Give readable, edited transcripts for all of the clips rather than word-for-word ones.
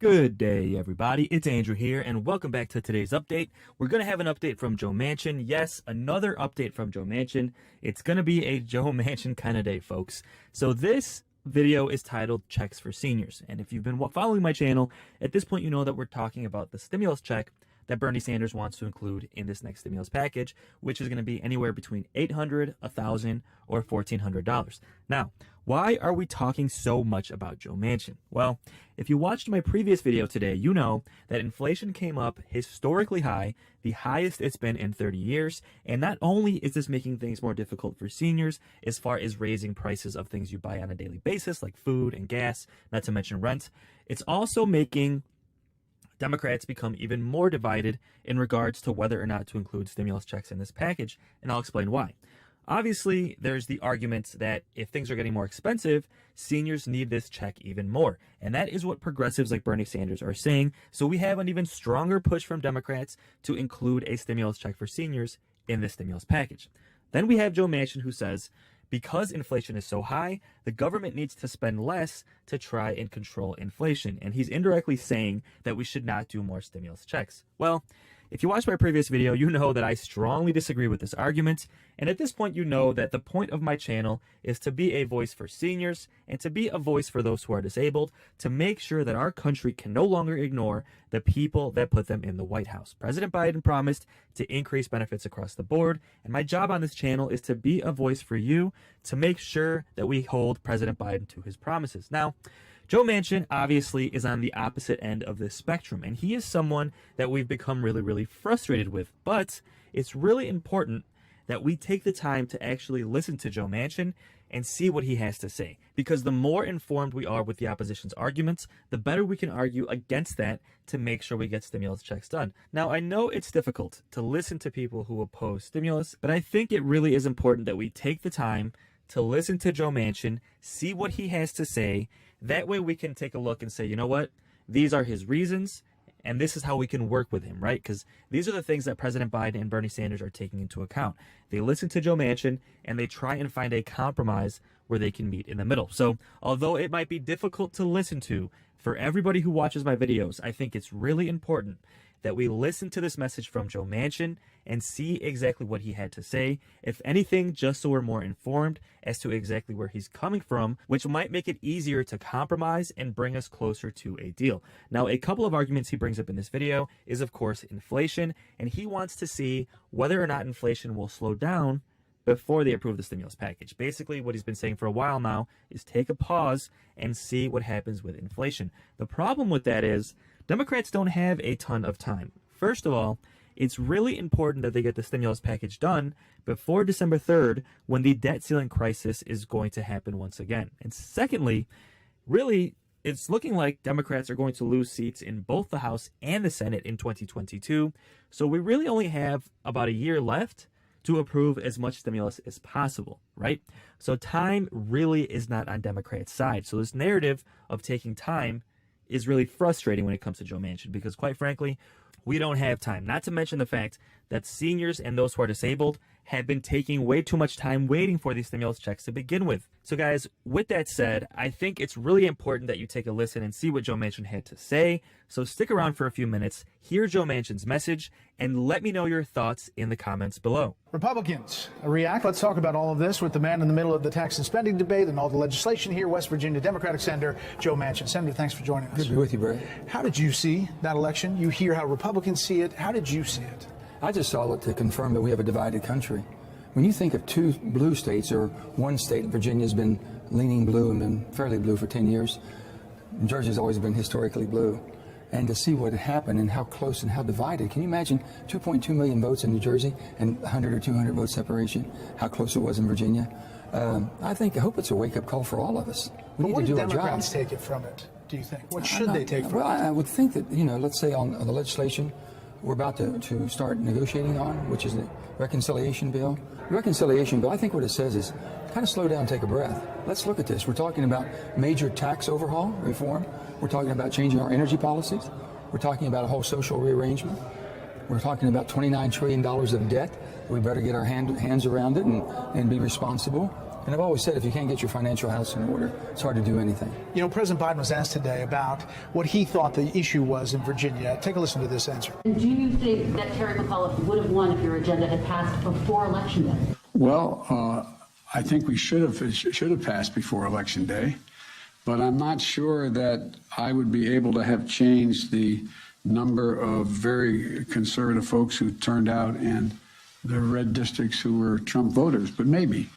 Good day, everybody. It's Andrew here, and welcome back to today's update. We're going to have an update from Joe Manchin. Yes, another update from Joe Manchin. It's going to be a Joe Manchin kind of day, folks. So this video is titled Checks for Seniors. And if you've been following my channel, at this point you know that we're talking about the stimulus check that Bernie Sanders wants to include in this next stimulus package, which is going to be anywhere between $800, $1,000, or $1,400. Now, why are we talking so much about Joe Manchin? Well, if you watched my previous video today, you know that inflation came up historically high, the highest it's been in 30 years. And not only is this making things more difficult for seniors as far as raising prices of things you buy on a daily basis, like food and gas, not to mention rent, it's also making Democrats become even more divided in regards to whether or not to include stimulus checks in this package, and I'll explain why. Obviously, there's the argument that if things are getting more expensive, seniors need this check even more. And that is what progressives like Bernie Sanders are saying. So we have an even stronger push from Democrats to include a stimulus check for seniors in this stimulus package. Then we have Joe Manchin, who says, because inflation is so high, the government needs to spend less to try and control inflation. And he's indirectly saying that we should not do more stimulus checks. Well, if you watched my previous video, you know that I strongly disagree with this argument. And at this point, you know that the point of my channel is to be a voice for seniors and to be a voice for those who are disabled, to make sure that our country can no longer ignore the people that put them in the White House. President Biden promised to increase benefits across the board, and my job on this channel is to be a voice for you to make sure that we hold President Biden to his promises. Now, Joe Manchin obviously is on the opposite end of this spectrum, and he is someone that we've become really frustrated with. But it's really important that we take the time to actually listen to Joe Manchin and see what he has to say. Because the more informed we are with the opposition's arguments, the better we can argue against that to make sure we get stimulus checks done. Now, I know it's difficult to listen to people who oppose stimulus, but I think it really is important that we take the time to listen to Joe Manchin, see what he has to say. That way we can take a look and say, you know what, these are his reasons, and this is how we can work with him, right? Because these are the things that President Biden and Bernie Sanders are taking into account. They listen to Joe Manchin, and they try and find a compromise where they can meet in the middle. So although it might be difficult to listen to for everybody who watches my videos, I think it's really important that we listen to this message from Joe Manchin and see exactly what he had to say. If anything, just so we're more informed as to exactly where he's coming from, which might make it easier to compromise and bring us closer to a deal. Now, a couple of arguments he brings up in this video is, of course, inflation, and he wants to see whether or not inflation will slow down before they approve the stimulus package. Basically, what he's been saying for a while now is take a pause and see what happens with inflation. The problem with that is Democrats don't have a ton of time. First of all, it's really important that they get the stimulus package done before December 3rd, when the debt ceiling crisis is going to happen once again. And secondly, really, it's looking like Democrats are going to lose seats in both the House and the Senate in 2022. So we really only have about a year left to approve as much stimulus as possible, right? So time really is not on Democrats' side. So this narrative of taking time is really frustrating when it comes to Joe Manchin, because quite frankly, we don't have time. Not to mention the fact that seniors and those who are disabled have been taking way too much time waiting for these stimulus checks to begin with. So guys, with that said, I think it's really important that you take a listen and see what Joe Manchin had to say. So stick around for a few minutes, hear Joe Manchin's message, and let me know your thoughts in the comments below. Republicans react. Let's talk about all of this with the man in the middle of the tax and spending debate and all the legislation here, West Virginia Democratic Senator Joe Manchin. Senator, thanks for joining us. Good to be with you, Brad. How did you see that election? You hear how Republicans see it. How did you see it? I just saw it to confirm that we have a divided country. When you think of two blue states, or one state, Virginia's been leaning blue and been fairly blue for 10 years. Georgia's always been historically blue. And to see what had happened and how close and how divided. Can you imagine 2.2 million votes in New Jersey and 100 or 200 vote separation, how close it was in Virginia? I hope it's a wake-up call for all of us. We need to do our job. What do Democrats take it from it, do you think? What should they take from it? Well, I would think that, let's say on the legislation we're about to start negotiating on, which is the reconciliation bill. The reconciliation bill, I think what it says is kind of slow down, take a breath. Let's look at this. We're talking about major tax overhaul, reform. We're talking about changing our energy policies. We're talking about a whole social rearrangement. We're talking about $29 trillion of debt. We better get our hands around it and be responsible. And I've always said, if you can't get your financial house in order, it's hard to do anything. You know, President Biden was asked today about what he thought the issue was in Virginia. Take a listen to this answer. Do you think that Terry McAuliffe would have won if your agenda had passed before Election Day? Well, I think we should have passed before Election Day, but I'm not sure that I would be able to have changed the number of very conservative folks who turned out in the red districts who were Trump voters, but maybe.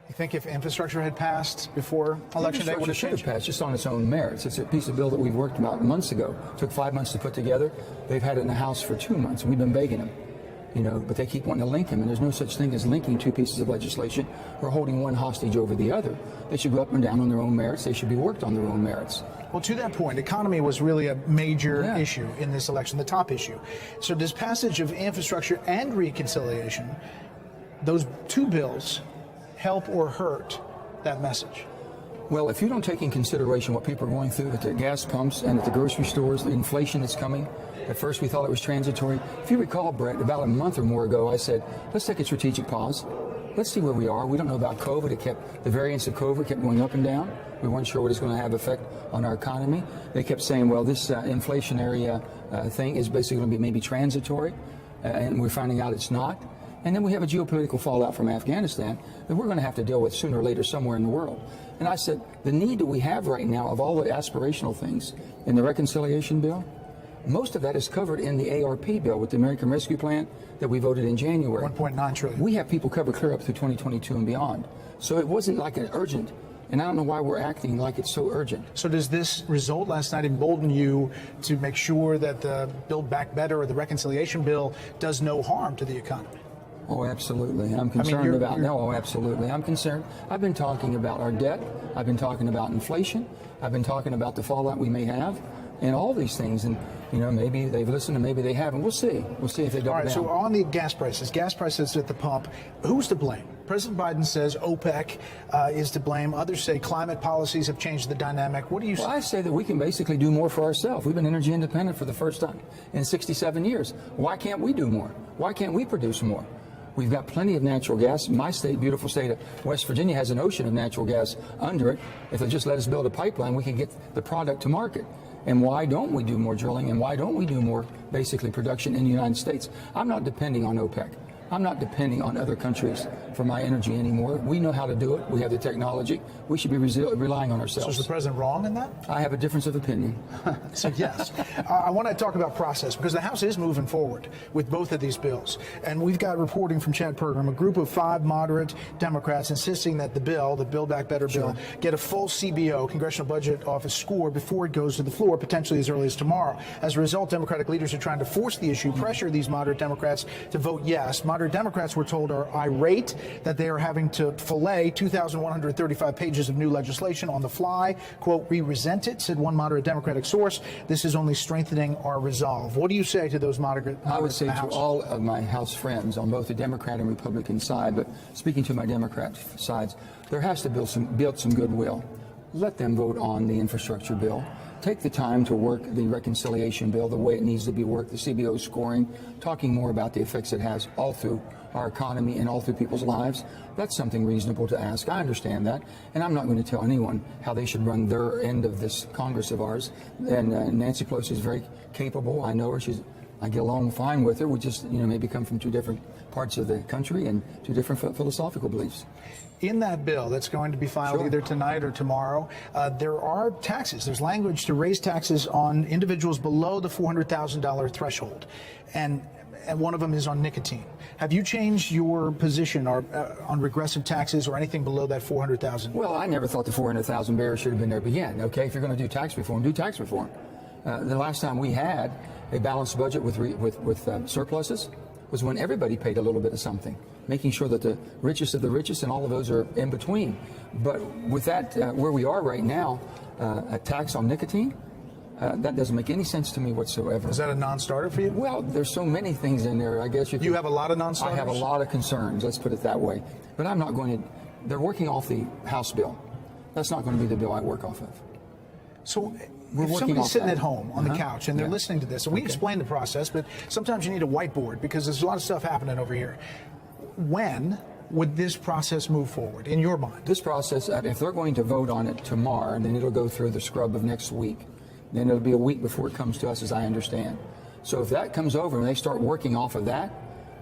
You think if infrastructure had passed before Election Day, would have should have changed? passed just on its own merits. It's a piece of bill that we've worked about months ago. Took 5 months to put together. They've had it in the House for 2 months. We've been begging them, you know, but they keep wanting to link them, and there's no such thing as linking two pieces of legislation or holding one hostage over the other. They should go up and down on their own merits. They should be worked on their own merits. Well, to that point, economy was really a major issue in this election, the top issue. So does passage of infrastructure and reconciliation, those two bills, help or hurt that message? Well, if you don't take in consideration what people are going through at the gas pumps and at the grocery stores, the inflation that's coming, at first we thought it was transitory. If you recall, Brett, about a month or more ago, I said, let's take a strategic pause. Let's see where we are. We don't know about COVID. The variants of COVID kept going up and down. We weren't sure what it's going to have effect on our economy. They kept saying, well, this inflationary thing is basically going to be maybe transitory, and we're finding out it's not. And then we have a geopolitical fallout from Afghanistan that we're going to have to deal with sooner or later somewhere in the world. And I said, the need that we have right now of all the aspirational things in the reconciliation bill, most of that is covered in the ARP bill with the American Rescue Plan that we voted in January. $1.9 trillion. We have people covered clear up through 2022 and beyond. So it wasn't like an urgent, and I don't know why we're acting like it's so urgent. So does this result last night embolden you to make sure that the Build Back Better or the reconciliation bill does no harm to the economy? Oh, absolutely. I'm concerned No, absolutely. I'm concerned. I've been talking about our debt. I've been talking about inflation. I've been talking about the fallout we may have and all these things. And, you know, maybe they've listened and maybe they haven't. We'll see. We'll see if they double down. All right, so on the gas prices at the pump, who's to blame? President Biden says OPEC is to blame. Others say climate policies have changed the dynamic. What do you say? Well, I say that we can basically do more for ourselves. We've been energy independent for the first time in 67 years. Why can't we do more? Why can't we produce more? We've got plenty of natural gas. My state, beautiful state of West Virginia, has an ocean of natural gas under it. If they just let us build a pipeline, we can get the product to market. And why don't we do more drilling? And why don't we do more, basically, production in the United States? I'm not depending on OPEC. I'm not depending on other countries for my energy anymore. We know how to do it. We have the technology. We should be relying on ourselves. So is the president wrong in that? I have a difference of opinion. So yes. I want to talk about process because the House is moving forward with both of these bills. And we've got reporting from Chad Pergram, a group of 5 moderate Democrats insisting that the Build Back Better bill, get a full CBO, Congressional Budget Office score before it goes to the floor, potentially as early as tomorrow. As a result, Democratic leaders are trying to force the issue, pressure these moderate Democrats to vote yes. Moderate Democrats, we're told, are irate that they are having to fillet 2,135 pages of new legislation on the fly. Quote, we resent it, said one moderate Democratic source. This is only strengthening our resolve. What do you say to those moderate I would say in the to House? all of my House friends on both the Democrat and Republican side, but speaking to my Democrat sides, there has to build some goodwill. Let them vote on the infrastructure bill. Take the time to work the reconciliation bill the way it needs to be worked, the CBO scoring, talking more about the effects it has all through our economy and all through people's lives. That's something reasonable to ask. I understand that. And I'm not going to tell anyone how they should run their end of this Congress of ours. And Nancy Pelosi is very capable. I know her. I get along fine with her. We just, maybe come from 2 different parts of the country and 2 different philosophical beliefs. In that bill that's going to be filed either tonight or tomorrow, there are taxes. There's language to raise taxes on individuals below the $400,000 threshold. And one of them is on nicotine. Have you changed your position on regressive taxes or anything below that $400,000? Well, I never thought the 400,000 barrier should have been there to begin. Okay, if you're going to do tax reform, do tax reform. The last time we had a balanced budget with surpluses was when everybody paid a little bit of something, making sure that the richest of the richest and all of those are in between. But with that, where we are right now, a tax on nicotine, that doesn't make any sense to me whatsoever. Is that a non-starter for you? Well, there's so many things in there. I guess you have a lot of non-starters? I have a lot of concerns, let's put it that way. But I'm not going to, they're working off the House bill. That's not going to be the bill I work off of. So if somebody's sitting at home on the couch and they're listening to this, and we explain the process, but sometimes you need a whiteboard because there's a lot of stuff happening over here. When would this process move forward in your mind? This process, if they're going to vote on it tomorrow, then it'll go through the scrub of next week. Then it'll be a week before it comes to us, as I understand. So if that comes over and they start working off of that,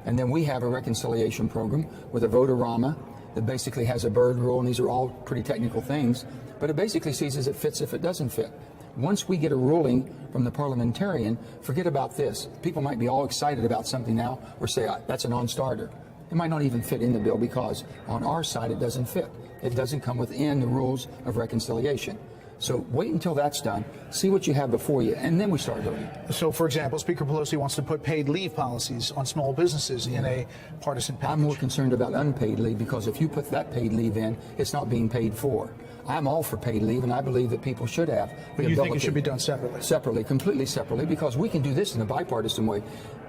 and then we have a reconciliation program with a vote-a-rama that basically has a bird rule, and these are all pretty technical things, but it basically sees as it fits if it doesn't fit. Once we get a ruling from the parliamentarian, forget about this. People might be all excited about something now or say, that's a non-starter. It might not even fit in the bill because on our side it doesn't fit. It doesn't come within the rules of reconciliation. So wait until that's done, see what you have before you, and then we start voting. So, for example, Speaker Pelosi wants to put paid leave policies on small businesses in a partisan package. I'm more concerned about unpaid leave because if you put that paid leave in, it's not being paid for. I'm all for paid leave, and I believe that people should have the But you ability. think it should be done separately? Separately, completely separately, because we can do this in a bipartisan way.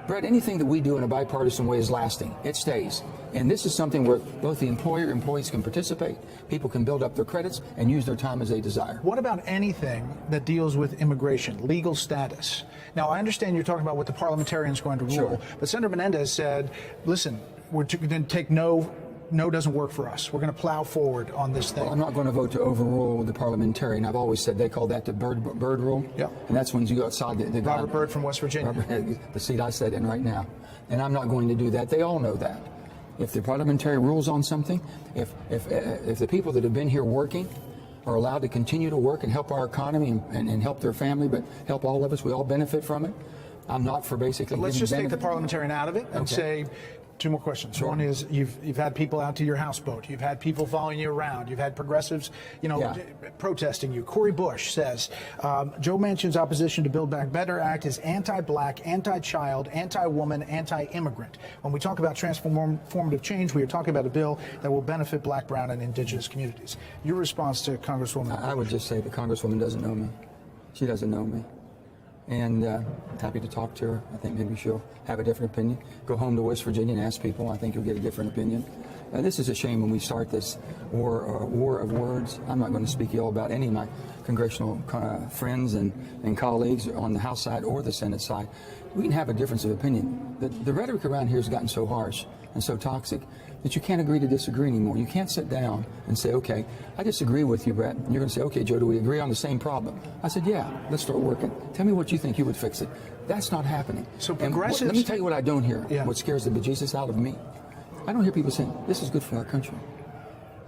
Brett, anything that we do in a bipartisan way is lasting. It stays. And this is something where both the employer and employees can participate, people can build up their credits, and use their time as they desire. What about anything that deals with immigration, legal status? Now, I understand you're talking about what the parliamentarian's going to rule, Sure. but Senator Menendez said, listen, we're going to take no doesn't work for us. We're going to plow forward on this thing. Well, I'm not going to vote to overrule the parliamentarian. I've always said they call that the bird rule. Yeah. And that's when you go outside the Robert Byrd from West Virginia. the seat I sit in right now. And I'm not going to do that. They all know that. If the parliamentarian rules on something, if the people that have been here working are allowed to continue to work and help our economy and help their family, but help all of us, we all benefit from it. I'm not for basically. Let's just take the parliamentarian out of it and say, two more questions. Sure. One is you've had people out to your houseboat. You've had people following you around. You've had progressives, protesting you. Cory Bush says Joe Manchin's opposition to Build Back Better Act is anti-black, anti-child, anti-woman, anti-immigrant. When we talk about transformative change, we are talking about a bill that will benefit black, brown, and indigenous communities. Your response to Congresswoman? I would just say the Congresswoman doesn't know me. She doesn't know me. And happy to talk to her. I think maybe she'll have a different opinion. Go home to West Virginia and ask people. I think you'll get a different opinion. This is a shame when we start this war of words. I'm not going to speak ill about any of my congressional friends and colleagues on the House side or the Senate side. We can have a difference of opinion. The rhetoric around here has gotten so harsh and so toxic that you can't agree to disagree anymore. You can't sit down and say, okay, I disagree with you, Brett. And you're going to say, okay, Joe, do we agree on the same problem? I said, yeah, let's start working. Tell me what you think you would fix it. That's not happening. So progressives... let me tell you what I don't hear, Yeah. what scares the bejesus out of me. I don't hear people saying, this is good for our country.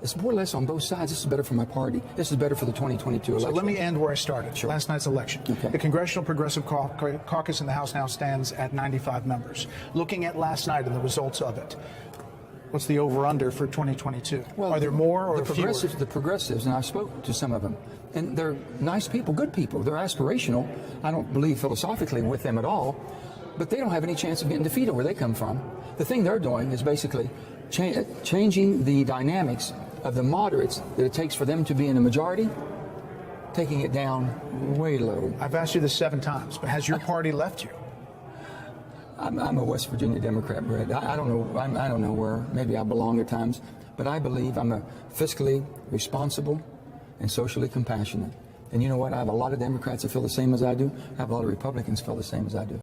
It's more or less on both sides. This is better for my party. This is better for the 2022 election. So let me end where I started, Sure. last night's election. Okay. The Congressional Progressive Caucus in the House now stands at 95 members. Looking at last night and the results of it, what's the over-under for 2022? Well, are there more or fewer? The progressives, and I spoke to some of them, and they're nice people, good people. They're aspirational. I don't believe philosophically with them at all, but they don't have any chance of getting defeated where they come from. The thing they're doing is basically changing the dynamics of the moderates that it takes for them to be in the majority, taking it down way low. I've asked you this 7 times, but has your party left you? I'm a West Virginia Democrat, Brett. I don't know. I don't know where. Maybe I belong at times, but I believe I'm a fiscally responsible and socially compassionate. And you know what? I have a lot of Democrats that feel the same as I do. I have a lot of Republicans feel the same as I do.